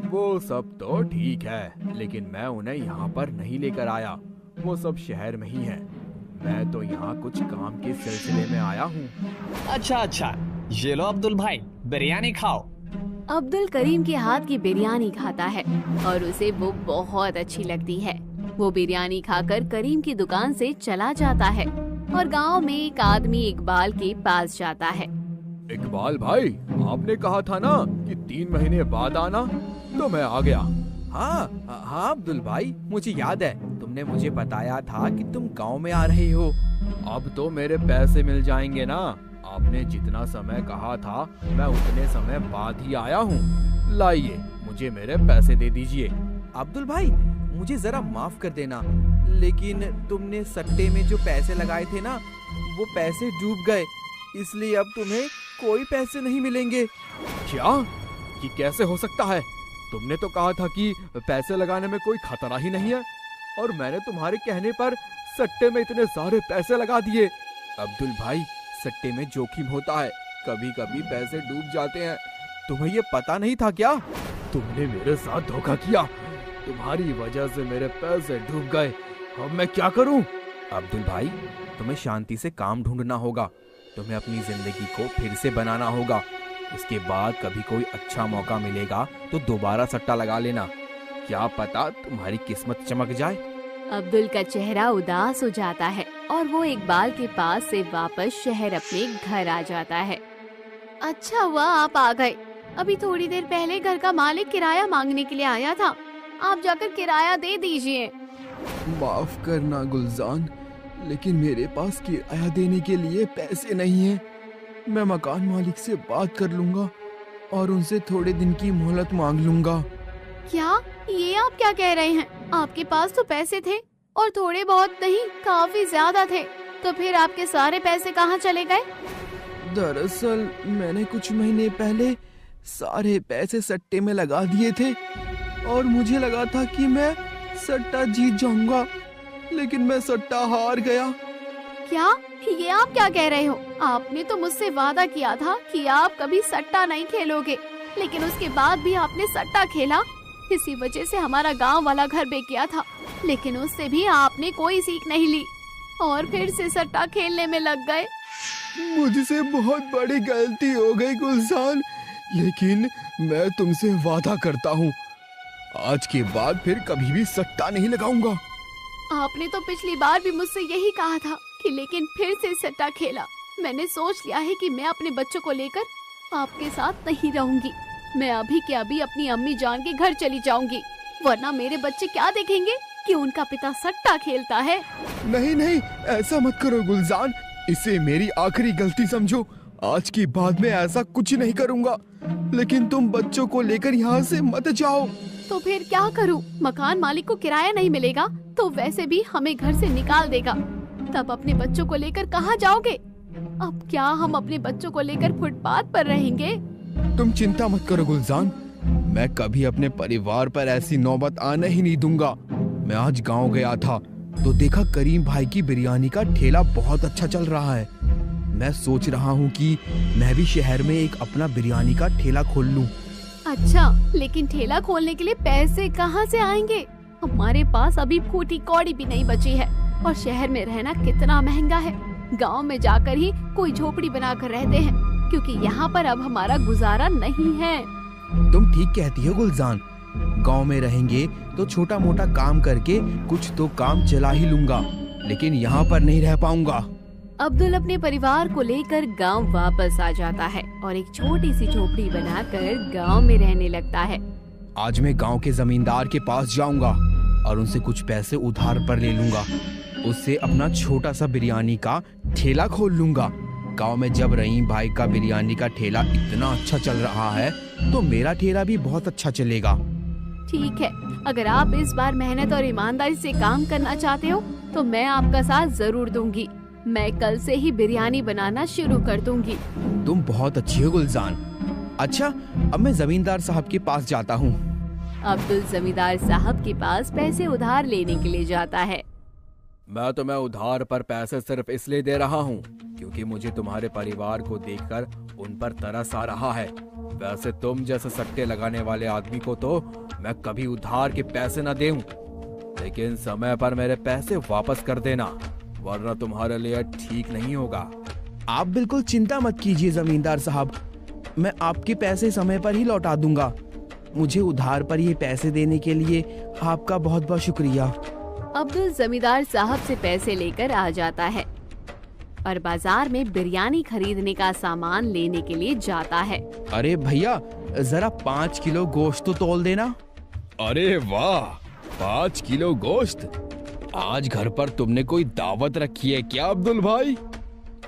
वो सब तो ठीक है, लेकिन मैं उन्हें यहाँ पर नहीं लेकर आया। वो सब शहर में ही हैं। मैं तो यहाँ कुछ काम के सिलसिले में आया हूँ।
अच्छा, ये लो अब्दुल भाई, बिरयानी खाओ।
अब्दुल करीम के हाथ की बिरयानी खाता है और उसे वो बहुत अच्छी लगती है। वो बिरयानी खाकर करीम की दुकान से चला जाता है और गांव में एक आदमी इकबाल के पास जाता है।
इकबाल भाई, आपने कहा था ना कि 3 महीने बाद आना, तो मैं आ गया। हाँ अब्दुल भाई, मुझे याद है, तुमने मुझे बताया था कि तुम गांव में आ रहे हो। अब तो मेरे पैसे मिल जाएंगे ना? आपने जितना समय कहा था मैं उतने समय बाद ही आया हूँ। लाइए, मुझे मेरे पैसे दे दीजिए।
अब्दुल भाई, मुझे जरा माफ कर देना, लेकिन तुमने सट्टे में जो पैसे लगाए थे ना, वो पैसे डूब गए, इसलिए अब तुम्हें कोई पैसे नहीं मिलेंगे।
क्या? ये कैसे हो सकता है? तुमने तो कहा था कि पैसे लगाने में कोई खतरा ही नहीं है, और मैंने तुम्हारे कहने पर सट्टे में इतने सारे पैसे लगा दिए।
अब्दुल भाई, सट्टे में जोखिम होता है, कभी कभी पैसे डूब जाते हैं। तुम्हें ये पता नहीं था क्या?
तुमने मेरे साथ धोखा किया। तुम्हारी वजह से मेरे पैसे डूब गए। अब मैं क्या करूं?
अब्दुल भाई, तुम्हें शांति से काम ढूंढना होगा। तुम्हें अपनी जिंदगी को फिर से बनाना होगा। इसके बाद कभी कोई अच्छा मौका मिलेगा तो दोबारा सट्टा लगा लेना। क्या पता तुम्हारी किस्मत चमक जाए।
अब्दुल का चेहरा उदास हो जाता है और वो इकबाल के पास से वापस शहर अपने घर आ जाता है। अच्छा हुआ आप आ गए। अभी थोड़ी देर पहले घर का मालिक किराया मांगने के लिए आया था। आप जाकर किराया दे दीजिए।
माफ करना गुलजान, लेकिन मेरे पास किराया देने के लिए पैसे नहीं है। मैं मकान मालिक से बात कर लूंगा और उनसे थोड़े दिन की मोहलत मांग लूंगा।
क्या? ये आप क्या कह रहे हैं? आपके पास तो पैसे थे, और थोड़े बहुत नहीं, काफी ज्यादा थे। तो फिर आपके सारे पैसे कहाँ चले गए?
दरअसल मैंने कुछ महीने पहले सारे पैसे सट्टे में लगा दिए थे और मुझे लगा था कि मैं सट्टा जीत जाऊंगा, लेकिन मैं सट्टा हार गया।
क्या? ये आप क्या कह रहे हो? आपने तो मुझसे वादा किया था कि आप कभी सट्टा नहीं खेलोगे, लेकिन उसके बाद भी आपने सट्टा खेला। इसी वजह से हमारा गांव वाला घर बेच गया था, लेकिन उससे भी आपने कोई सीख नहीं ली और फिर से सट्टा खेलने में लग गए।
मुझसे बहुत बड़ी गलती हो गई गुलजार, लेकिन मैं तुमसे वादा करता हूँ आज के बाद फिर कभी भी सट्टा नहीं लगाऊंगा।
आपने तो पिछली बार भी मुझसे यही कहा था कि लेकिन फिर से सट्टा खेला। मैंने सोच लिया है कि मैं अपने बच्चों को लेकर आपके साथ नहीं रहूंगी। मैं अभी के अभी अपनी अम्मी जान के घर चली जाऊंगी, वरना मेरे बच्चे क्या देखेंगे कि उनका पिता सट्टा खेलता है।
नहीं नहीं, ऐसा मत करो गुलजार, इसे मेरी आखिरी गलती समझो। आज के बाद मैं ऐसा कुछ नहीं करूंगा, लेकिन तुम बच्चों को लेकर यहाँ से मत जाओ।
तो फिर क्या करूं? मकान मालिक को किराया नहीं मिलेगा तो वैसे भी हमें घर से निकाल देगा। तब अपने बच्चों को लेकर कहाँ जाओगे? अब क्या हम अपने बच्चों को लेकर फुटपाथ पर रहेंगे?
तुम चिंता मत करो गुलजार, मैं कभी अपने परिवार पर ऐसी नौबत आने ही नहीं दूंगा। मैं आज गांव गया था तो देखा करीम भाई की बिरयानी का ठेला बहुत अच्छा चल रहा है। मैं सोच रहा हूँ कि मैं भी शहर में एक अपना बिरयानी का ठेला खोल लूँ।
अच्छा, लेकिन ठेला खोलने के लिए पैसे कहाँ से आएंगे? हमारे पास अभी फूटी कौड़ी भी नहीं बची है और शहर में रहना कितना महंगा है। गांव में जाकर ही कोई झोपड़ी बनाकर रहते हैं, क्योंकि यहाँ पर अब हमारा गुजारा नहीं है।
तुम ठीक कहती हो गुलजार, गांव में रहेंगे तो छोटा मोटा काम करके कुछ तो काम चला ही लूंगा, लेकिन यहाँ पर नहीं रह पाऊंगा।
अब्दुल अपने परिवार को लेकर गांव वापस आ जाता है और एक छोटी सी झोपड़ी बनाकर गांव में रहने लगता है।
आज मैं गांव के जमींदार के पास जाऊंगा और उनसे कुछ पैसे उधार पर ले लूंगा। उससे अपना छोटा सा बिरयानी का ठेला खोल लूंगा। गांव में जब रहीम भाई का बिरयानी का ठेला इतना अच्छा चल रहा है तो मेरा ठेला भी बहुत अच्छा चलेगा।
ठीक है, अगर आप इस बार मेहनत और ईमानदारी से काम करना चाहते हो तो मैं आपका साथ जरूर दूंगी। मैं कल से ही बिरयानी बनाना शुरू कर दूंगी।
तुम बहुत अच्छी हो गुलजार। अच्छा, अब मैं जमींदार साहब के पास जाता हूँ।
अब्दुल जमींदार साहब के पास पैसे उधार लेने के लिए जाता है।
मैं तुम्हें उधार पर पैसे सिर्फ इसलिए दे रहा हूँ क्योंकि मुझे तुम्हारे परिवार को देखकर उन पर तरस आ रहा है। वैसे तुम जैसे सट्टे लगाने वाले आदमी को तो मैं कभी उधार के पैसे न दूं, लेकिन समय पर मेरे पैसे वापस कर देना, वरना तुम्हारे लिए ठीक नहीं होगा।
आप बिल्कुल चिंता मत कीजिए जमींदार साहब, मैं आपके पैसे समय पर ही लौटा दूंगा। मुझे उधार पर ये पैसे देने के लिए आपका बहुत बहुत शुक्रिया।
अब्दुल जमींदार साहब से पैसे लेकर आ जाता है और बाजार में बिरयानी खरीदने का सामान लेने के लिए जाता है।
अरे भैया, जरा 5 किलो गोश्त तो तौल देना।
अरे वाह, 5 किलो गोश्त! आज घर पर तुमने कोई दावत रखी है क्या अब्दुल भाई?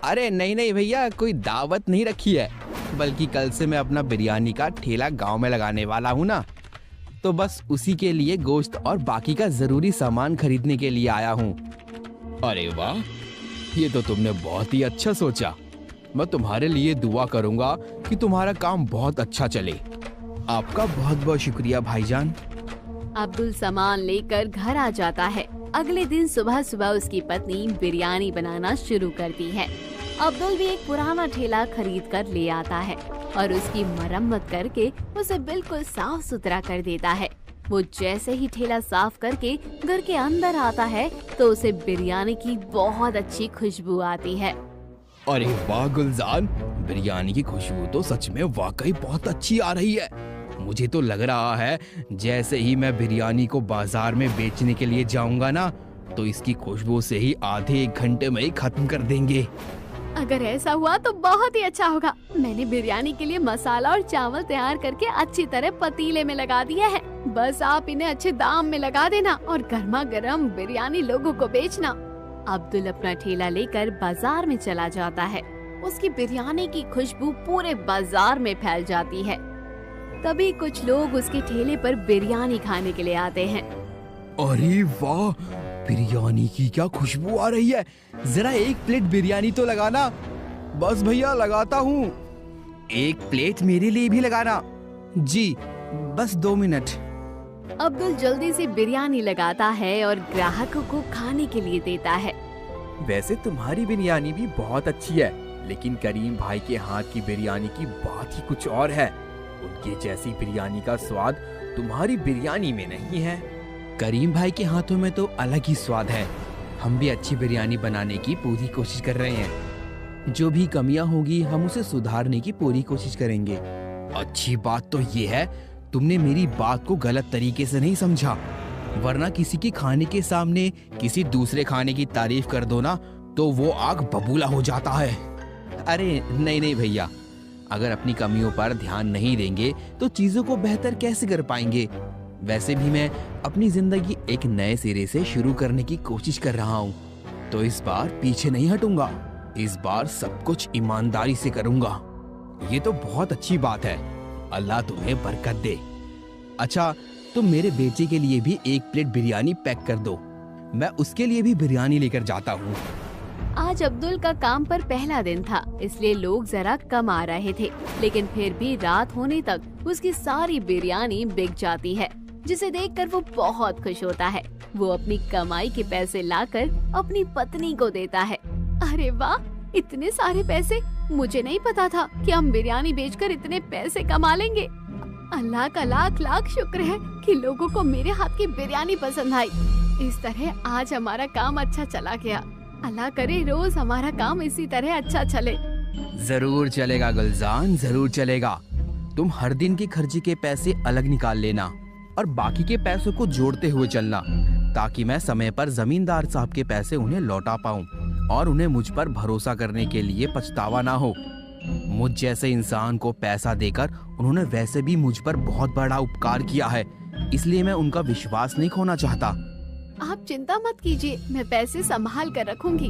अरे नहीं नहीं भैया, कोई दावत नहीं रखी है, बल्कि कल से मैं अपना बिरयानी का ठेला गांव में लगाने वाला हूँ ना, तो बस उसी के लिए गोश्त और बाकी का जरूरी सामान खरीदने के लिए आया हूँ।
अरे वाह, ये तो तुमने बहुत ही अच्छा सोचा। मैं तुम्हारे लिए दुआ करूंगा कि तुम्हारा काम बहुत अच्छा चले।
आपका बहुत बहुत शुक्रिया भाईजान।
अब्दुल सामान लेकर घर आ जाता है। अगले दिन सुबह सुबह उसकी पत्नी बिरयानी बनाना शुरू करती है। अब्दुल भी एक पुराना ठेला खरीद कर ले आता है और उसकी मरम्मत करके उसे बिल्कुल साफ सुथरा कर देता है। वो जैसे ही ठेला साफ करके घर के अंदर आता है तो उसे बिरयानी की बहुत अच्छी खुशबू आती है।
अरे वाह गुलजार, बिरयानी की खुशबू तो सच में वाकई बहुत अच्छी आ रही है। मुझे तो लग रहा है जैसे ही मैं बिरयानी को बाजार में बेचने के लिए जाऊंगा ना, तो इसकी खुशबू से ही आधे 1 घंटे में ही खत्म कर देंगे।
अगर ऐसा हुआ तो बहुत ही अच्छा होगा। मैंने बिरयानी के लिए मसाला और चावल तैयार करके अच्छी तरह पतीले में लगा दिया है। बस आप इन्हें अच्छे दाम में लगा देना और गर्मा गर्म बिरयानी लोगों को बेचना। अब्दुल अपना ठेला लेकर बाजार में चला जाता है। उसकी बिरयानी की खुशबू पूरे बाजार में फैल जाती है। तभी कुछ लोग उसके ठेले पर बिरयानी खाने के लिए आते हैं।
अरे वाह, बिरयानी की क्या खुशबू आ रही है। जरा 1 प्लेट बिरयानी तो लगाना। बस भैया लगाता हूँ।
एक प्लेट मेरे लिए भी लगाना। जी, बस 2 मिनट।
अब्दुल जल्दी से बिरयानी लगाता है और ग्राहकों को खाने के लिए देता है।
वैसे तुम्हारी बिरयानी भी बहुत अच्छी है, लेकिन करीम भाई के हाथ की बिरयानी की बात ही कुछ और है। उनके जैसी बिरयानी का स्वाद तुम्हारी बिरयानी में नहीं है। करीम भाई के हाथों में तो अलग ही स्वाद है। हम भी अच्छी बिरयानी बनाने की पूरी कोशिश कर रहे हैं। जो भी कमियां होगी हम उसे सुधारने की पूरी कोशिश करेंगे। अच्छी बात तो ये है तुमने मेरी बात को गलत तरीके से नहीं समझा, वरना किसी के खाने के सामने किसी दूसरे खाने की तारीफ कर दो ना तो वो आग बबूला हो जाता है। अरे नहीं भैया, अगर अपनी कमियों पर ध्यान नहीं देंगे तो चीजों को बेहतर कैसे कर पाएंगे। वैसे भी मैं अपनी जिंदगी एक नए सिरे से शुरू करने की कोशिश कर रहा हूँ, तो इस बार पीछे नहीं हटूंगा। इस बार सब कुछ ईमानदारी से करूंगा। ये तो बहुत अच्छी बात है, अल्लाह तुम्हें बरकत दे। अच्छा, तुम मेरे बेटे के लिए भी 1 प्लेट बिरयानी पैक कर दो, मैं उसके लिए भी बिरयानी लेकर जाता हूँ।
आज अब्दुल का काम पर पहला दिन था, इसलिए लोग जरा कम आ रहे थे, लेकिन फिर भी रात होने तक उसकी सारी बिरयानी बिक जाती है, जिसे देखकर वो बहुत खुश होता है। वो अपनी कमाई के पैसे लाकर अपनी पत्नी को देता है। अरे वाह, इतने सारे पैसे! मुझे नहीं पता था कि हम बिरयानी बेचकर इतने पैसे कमा लेंगे। अल्लाह का लाख लाख शुक्र है कि लोगों को मेरे हाथ की बिरयानी पसंद आई। इस तरह आज हमारा काम अच्छा चला गया। अल्लाह करे रोज हमारा काम इसी तरह अच्छा चले।
जरूर चलेगा गुलजान, जरूर चलेगा। तुम हर दिन के खर्चे के पैसे अलग निकाल लेना और बाकी के पैसों को जोड़ते हुए चलना, ताकि मैं समय पर जमींदार साहब के पैसे उन्हें लौटा पाऊं और उन्हें मुझ पर भरोसा करने के लिए पछतावा ना हो। मुझ जैसे इंसान को पैसा देकर उन्होंने वैसे भी मुझ पर बहुत बड़ा उपकार किया है, इसलिए मैं उनका विश्वास नहीं खोना चाहता।
आप चिंता मत कीजिए, मैं पैसे संभाल कर रखूंगी।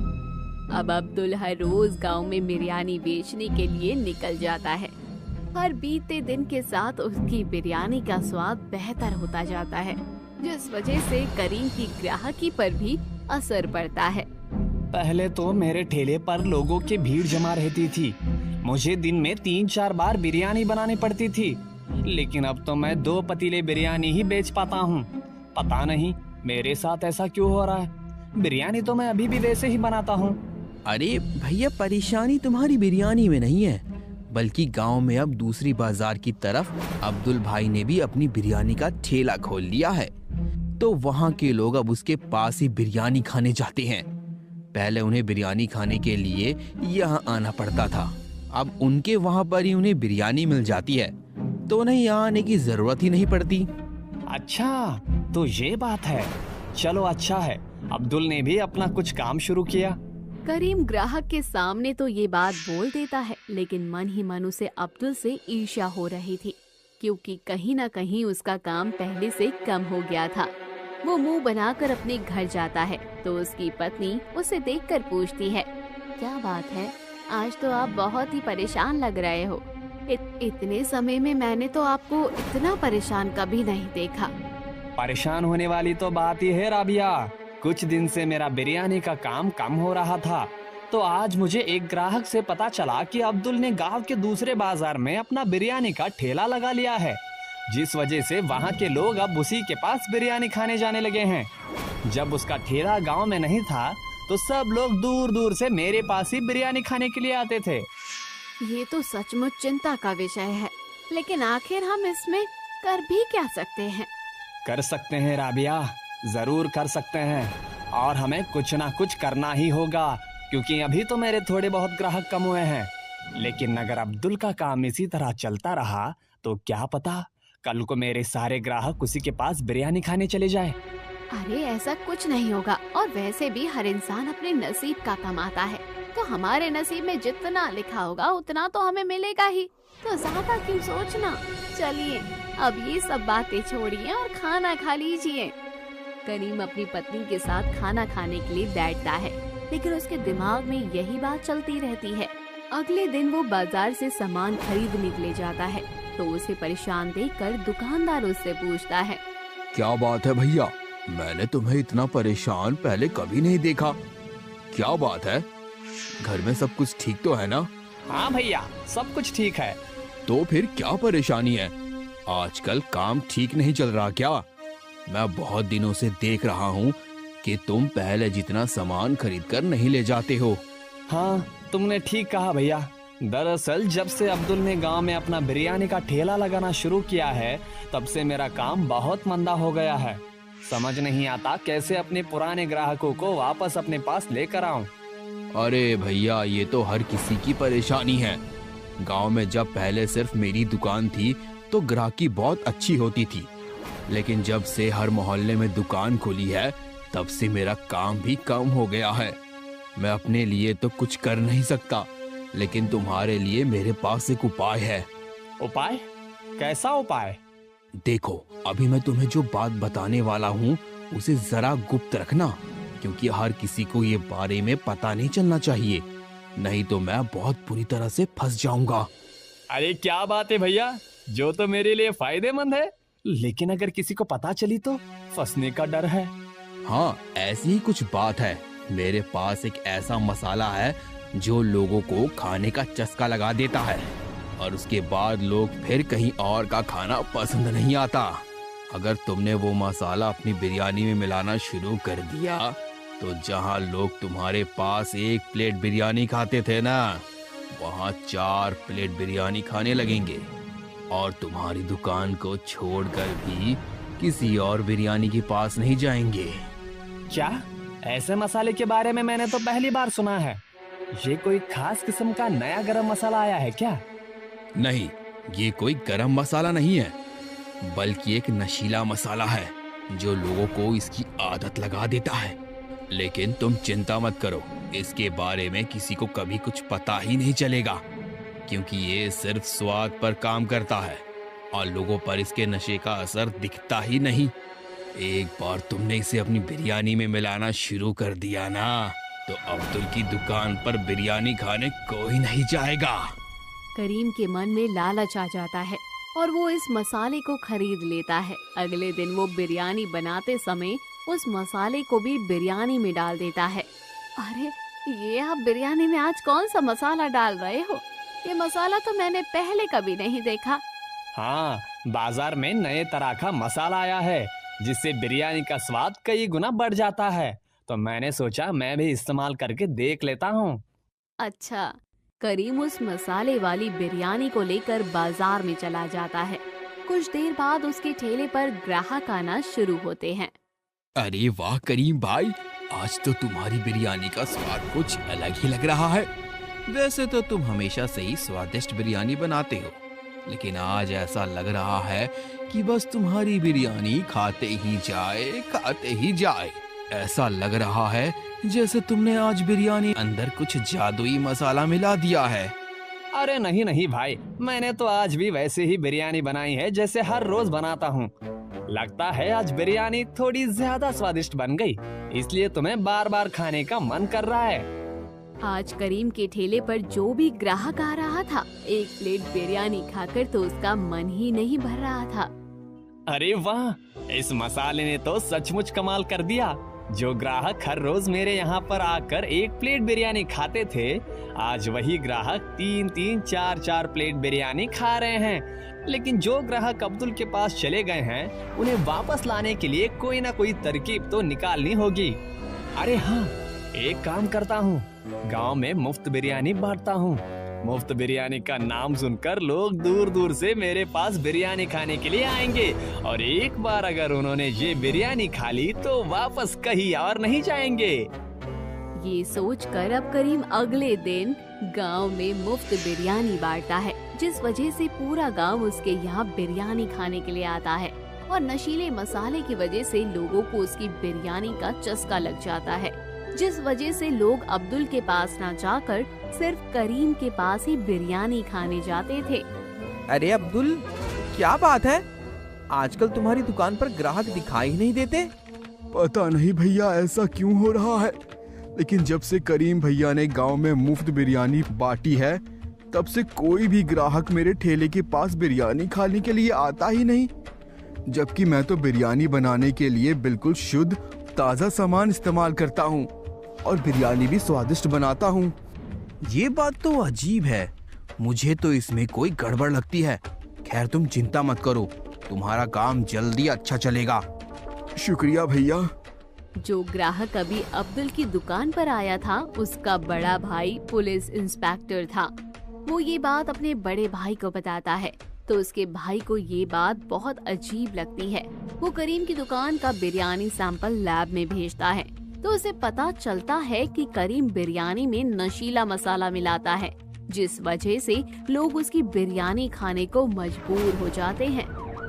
अब अब्दुल हर रोज गांव में बिरयानी बेचने के लिए निकल जाता है। हर बीते दिन के साथ उसकी बिरयानी का स्वाद बेहतर होता जाता है, जिस वजह से करीम की ग्राहकी पर भी असर पड़ता है।
पहले तो मेरे ठेले पर लोगों की भीड़ जमा रहती थी। मुझे दिन में 3-4 बार बिरयानी बनानी पड़ती थी, लेकिन अब तो मैं 2 पतीले बिरयानी ही बेच पाता हूँ। पता नहीं मेरे साथ ऐसा क्यों हो रहा है। बिरयानी तो मैं अभी भी वैसे ही बनाता हूँ।
अरे भैया, परेशानी तुम्हारी बिरयानी में नहीं है, बल्कि गांव में अब दूसरी बाजार की तरफ अब्दुल भाई ने भी अपनी बिरयानी का ठेला खोल लिया है, तो वहाँ के लोग अब उसके पास ही बिरयानी खाने जाते हैं। पहले उन्हें बिरयानी खाने के लिए यहाँ आना पड़ता था, अब उनके वहाँ पर ही उन्हें बिरयानी मिल जाती है, तो उन्हें यहाँ आने की जरूरत ही नहीं पड़ती।
अच्छा, तो ये बात है। चलो अच्छा है, अब्दुल ने भी अपना कुछ काम शुरू किया।
करीम ग्राहक के सामने तो ये बात बोल देता है, लेकिन मन ही मन उसे अब्दुल से ईर्ष्या हो रही थी, क्योंकि कहीं न कहीं उसका काम पहले से कम हो गया था। वो मुंह बनाकर अपने घर जाता है, तो उसकी पत्नी उसे देखकर पूछती है, क्या बात है, आज तो आप बहुत ही परेशान लग रहे हो। इतने समय में मैंने तो आपको इतना परेशान कभी नहीं देखा।
परेशान होने वाली तो बात ही है राबिया। कुछ दिन से मेरा बिरयानी का काम कम हो रहा था, तो आज मुझे एक ग्राहक से पता चला कि अब्दुल ने गांव के दूसरे बाजार में अपना बिरयानी का ठेला लगा लिया है, जिस वजह से वहां के लोग अब उसी के पास बिरयानी खाने जाने लगे हैं। जब उसका ठेला गांव में नहीं था तो सब लोग दूर दूर से मेरे पास ही बिरयानी खाने के लिए आते थे।
ये तो सचमुच चिंता का विषय है, लेकिन आखिर हम इसमें कर भी क्या सकते हैं?
कर सकते हैं राबिया, जरूर कर सकते हैं, और हमें कुछ ना कुछ करना ही होगा, क्योंकि अभी तो मेरे थोड़े बहुत ग्राहक कम हुए हैं। लेकिन अगर अब्दुल का काम इसी तरह चलता रहा तो क्या पता कल को मेरे सारे ग्राहक उसी के पास बिरयानी खाने चले जाए।
अरे ऐसा कुछ नहीं होगा, और वैसे भी हर इंसान अपने नसीब का कमाता है, तो हमारे नसीब में जितना लिखा होगा उतना तो हमें मिलेगा ही, तो ज्यादा क्यों सोचना। चलिए अब ये सब बातें छोड़िए और खाना खा लीजिए। करीम अपनी पत्नी के साथ खाना खाने के लिए बैठता है, लेकिन उसके दिमाग में यही बात चलती रहती है। अगले दिन वो बाजार से सामान खरीदने के लिए जाता है, तो उसे परेशान देखकर दुकानदार उससे पूछता है,
क्या बात है भैया, मैंने तुम्हें इतना परेशान पहले कभी नहीं देखा, क्या बात है?
घर में सब कुछ ठीक तो है ना?
हाँ भैया, सब कुछ ठीक है।
तो फिर क्या परेशानी है? आजकल काम ठीक नहीं चल रहा क्या? मैं बहुत दिनों से देख रहा हूँ कि तुम पहले जितना सामान खरीद कर नहीं ले जाते हो।
हाँ, तुमने ठीक कहा भैया। दरअसल जब से अब्दुल ने गांव में अपना बिरयानी का ठेला लगाना शुरू किया है, तब से मेरा काम बहुत मंदा हो गया है। समझ नहीं आता कैसे अपने पुराने ग्राहकों को वापस अपने पास लेकर आऊं।
अरे भैया, ये तो हर किसी की परेशानी है। गांव में जब पहले सिर्फ मेरी दुकान थी तो ग्राहकी बहुत अच्छी होती थी, लेकिन जब से हर मोहल्ले में दुकान खुली है तब से मेरा काम भी कम हो गया है। मैं अपने लिए तो कुछ कर नहीं सकता, लेकिन तुम्हारे लिए मेरे पास एक उपाय है।
उपाय? कैसा उपाय?
देखो, अभी मैं तुम्हें जो बात बताने वाला हूँ उसे जरा गुप्त रखना, क्योंकि हर किसी को ये बारे में पता नहीं चलना चाहिए, नहीं तो मैं बहुत बुरी तरह से फंस जाऊंगा।
अरे क्या बात है भैया, जो तो मेरे लिए फायदेमंद है, लेकिन अगर किसी को पता चली तो फंसने का डर है।
हाँ, ऐसी ही कुछ बात है। मेरे पास एक ऐसा मसाला है जो लोगों को खाने का चस्का लगा देता है और उसके बाद लोग फिर कहीं और का खाना पसंद नहीं आता। अगर तुमने वो मसाला अपनी बिरयानी में मिलाना शुरू कर दिया तो जहाँ लोग तुम्हारे पास 1 प्लेट बिरयानी खाते थे ना, वहाँ 4 प्लेट बिरयानी खाने लगेंगे और तुम्हारी दुकान को छोड़कर भी किसी और बिरयानी के पास नहीं जाएंगे।
क्या? ऐसे मसाले के बारे में मैंने तो पहली बार सुना है। ये कोई खास किस्म का नया गरम मसाला आया है क्या?
नहीं, ये कोई गरम मसाला नहीं है, बल्कि एक नशीला मसाला है जो लोगों को इसकी आदत लगा देता है। लेकिन तुम चिंता मत करो, इसके बारे में किसी को कभी कुछ पता ही नहीं चलेगा, क्योंकि ये सिर्फ स्वाद पर काम करता है और लोगों पर इसके नशे का असर दिखता ही नहीं। एक बार तुमने इसे अपनी बिरयानी में मिलाना शुरू कर दिया ना, तो अब्दुल की दुकान पर बिरयानी खाने कोई नहीं जाएगा।
करीम के मन में लालच आ जाता है और वो इस मसाले को खरीद लेता है। अगले दिन वो बिरयानी बनाते समय उस मसाले को भी बिरयानी में डाल देता है। अरे, ये आप बिरयानी में आज कौन सा मसाला डाल रहे हो? ये मसाला तो मैंने पहले कभी नहीं देखा।
हाँ, बाजार में नए तरह का मसाला आया है जिससे बिरयानी का स्वाद कई गुना बढ़ जाता है, तो मैंने सोचा मैं भी इस्तेमाल करके देख लेता हूँ।
अच्छा, करीम उस मसाले वाली बिरयानी को लेकर बाजार में चला जाता है। कुछ देर बाद उसके ठेले पर ग्राहक आना शुरू होते हैं।
अरे वाह करीम भाई, आज तो तुम्हारी बिरयानी का स्वाद कुछ अलग ही लग रहा है। वैसे तो तुम हमेशा से ही स्वादिष्ट बिरयानी बनाते हो, लेकिन आज ऐसा लग रहा है कि बस तुम्हारी बिरयानी खाते ही जाए। ऐसा लग रहा है जैसे तुमने आज बिरयानी अंदर कुछ जादुई मसाला मिला दिया है।
अरे नहीं नहीं भाई, मैंने तो आज भी वैसे ही बिरयानी बनाई है जैसे हर रोज बनाता हूँ। लगता है आज बिरयानी थोड़ी ज्यादा स्वादिष्ट बन गई, इसलिए तुम्हें बार बार खाने का मन कर रहा है।
आज करीम के ठेले पर जो भी ग्राहक आ रहा था, 1 प्लेट बिरयानी खाकर तो उसका मन ही नहीं भर रहा था।
अरे वाह, इस मसाले ने तो सचमुच कमाल कर दिया। जो ग्राहक हर रोज मेरे यहाँ पर आकर 1 प्लेट बिरयानी खाते थे, आज वही ग्राहक 3-3, 4-4 प्लेट बिरयानी खा रहे हैं। लेकिन जो ग्राहक अब्दुल के पास चले गए हैं, उन्हें वापस लाने के लिए कोई ना कोई तरकीब तो निकालनी होगी। अरे हाँ, एक काम करता हूँ, गांव में मुफ्त बिरयानी बांटता हूँ। मुफ्त बिरयानी का नाम सुनकर लोग दूर दूर से मेरे पास बिरयानी खाने के लिए आएंगे और एक बार अगर उन्होंने ये बिरयानी खा ली तो वापस कहीं और नहीं जाएंगे।
ये सोचकर अब करीम अगले दिन गांव में मुफ्त बिरयानी बांटता है, जिस वजह से पूरा गांव उसके यहाँ बिरयानी खाने के लिए आता है और नशीले मसाले की वजह से लोगों को उसकी बिरयानी का चस्का लग जाता है, जिस वजह से लोग अब्दुल के पास ना जाकर सिर्फ करीम के पास ही बिरयानी खाने जाते थे।
अरे अब्दुल, क्या बात है? आजकल तुम्हारी दुकान पर ग्राहक दिखाई नहीं देते।
पता नहीं भैया ऐसा क्यों हो रहा है, लेकिन जब से करीम भैया ने गांव में मुफ्त बिरयानी बांटी है, तब से कोई भी ग्राहक मेरे ठेले के पास बिरयानी खाने के लिए आता ही नहीं। जबकि मैं तो बिरयानी बनाने के लिए बिल्कुल शुद्ध ताज़ा सामान इस्तेमाल करता हूँ और बिरयानी भी स्वादिष्ट बनाता हूँ।
ये बात तो अजीब है, मुझे तो इसमें कोई गड़बड़ लगती है। खैर तुम चिंता मत करो, तुम्हारा काम जल्दी अच्छा चलेगा।
शुक्रिया भैया।
जो ग्राहक अभी अब्दुल की दुकान पर आया था उसका बड़ा भाई पुलिस इंस्पेक्टर था। वो ये बात अपने बड़े भाई को बताता है तो उसके भाई को ये बात बहुत अजीब लगती है। वो करीम की दुकान का बिरयानी सैंपल लैब में भेजता है तो उसे पता चलता है कि करीम बिरयानी में नशीला मसाला मिलाता है, जिस वजह से लोग उसकी बिरयानी खाने को मजबूर हो जाते हैं।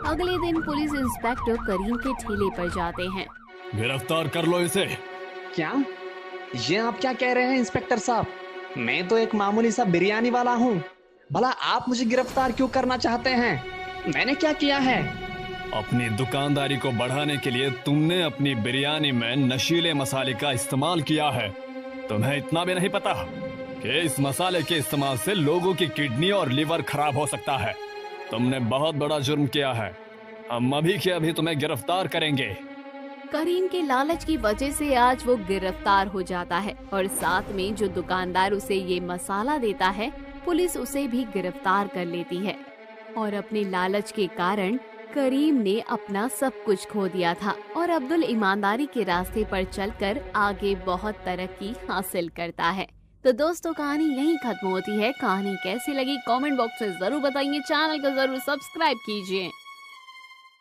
अगले दिन पुलिस इंस्पेक्टर करीम के ठेले पर जाते हैं।
गिरफ्तार कर लो इसे।
क्या? ये आप क्या कह रहे हैं इंस्पेक्टर साहब? मैं तो एक मामूली सा बिरयानी वाला हूँ। भला आप मुझे गिरफ्तार क्यों करना चाहते हैं? मैंने क्या किया है?
अपनी दुकानदारी को बढ़ाने के लिए तुमने अपनी बिरयानी में नशीले मसाले का इस्तेमाल किया है। तुम्हें इतना भी नहीं पता कि इस मसाले के इस्तेमाल से लोगों की किडनी और लिवर खराब हो सकता है। तुमने बहुत बड़ा जुर्म किया है। हम अभी के अभी तुम्हें गिरफ्तार करेंगे।
करीम के लालच की वजह से आज वो गिरफ्तार हो जाता है और साथ में जो दुकानदार उसे ये मसाला देता है पुलिस उसे भी गिरफ्तार कर लेती है। और अपने लालच के कारण करीम ने अपना सब कुछ खो दिया था और अब्दुल ईमानदारी के रास्ते पर चलकर आगे बहुत तरक्की हासिल करता है। तो दोस्तों कहानी यहीं खत्म होती है। कहानी कैसी लगी कमेंट बॉक्स में जरूर बताइए। चैनल को जरूर सब्सक्राइब कीजिए।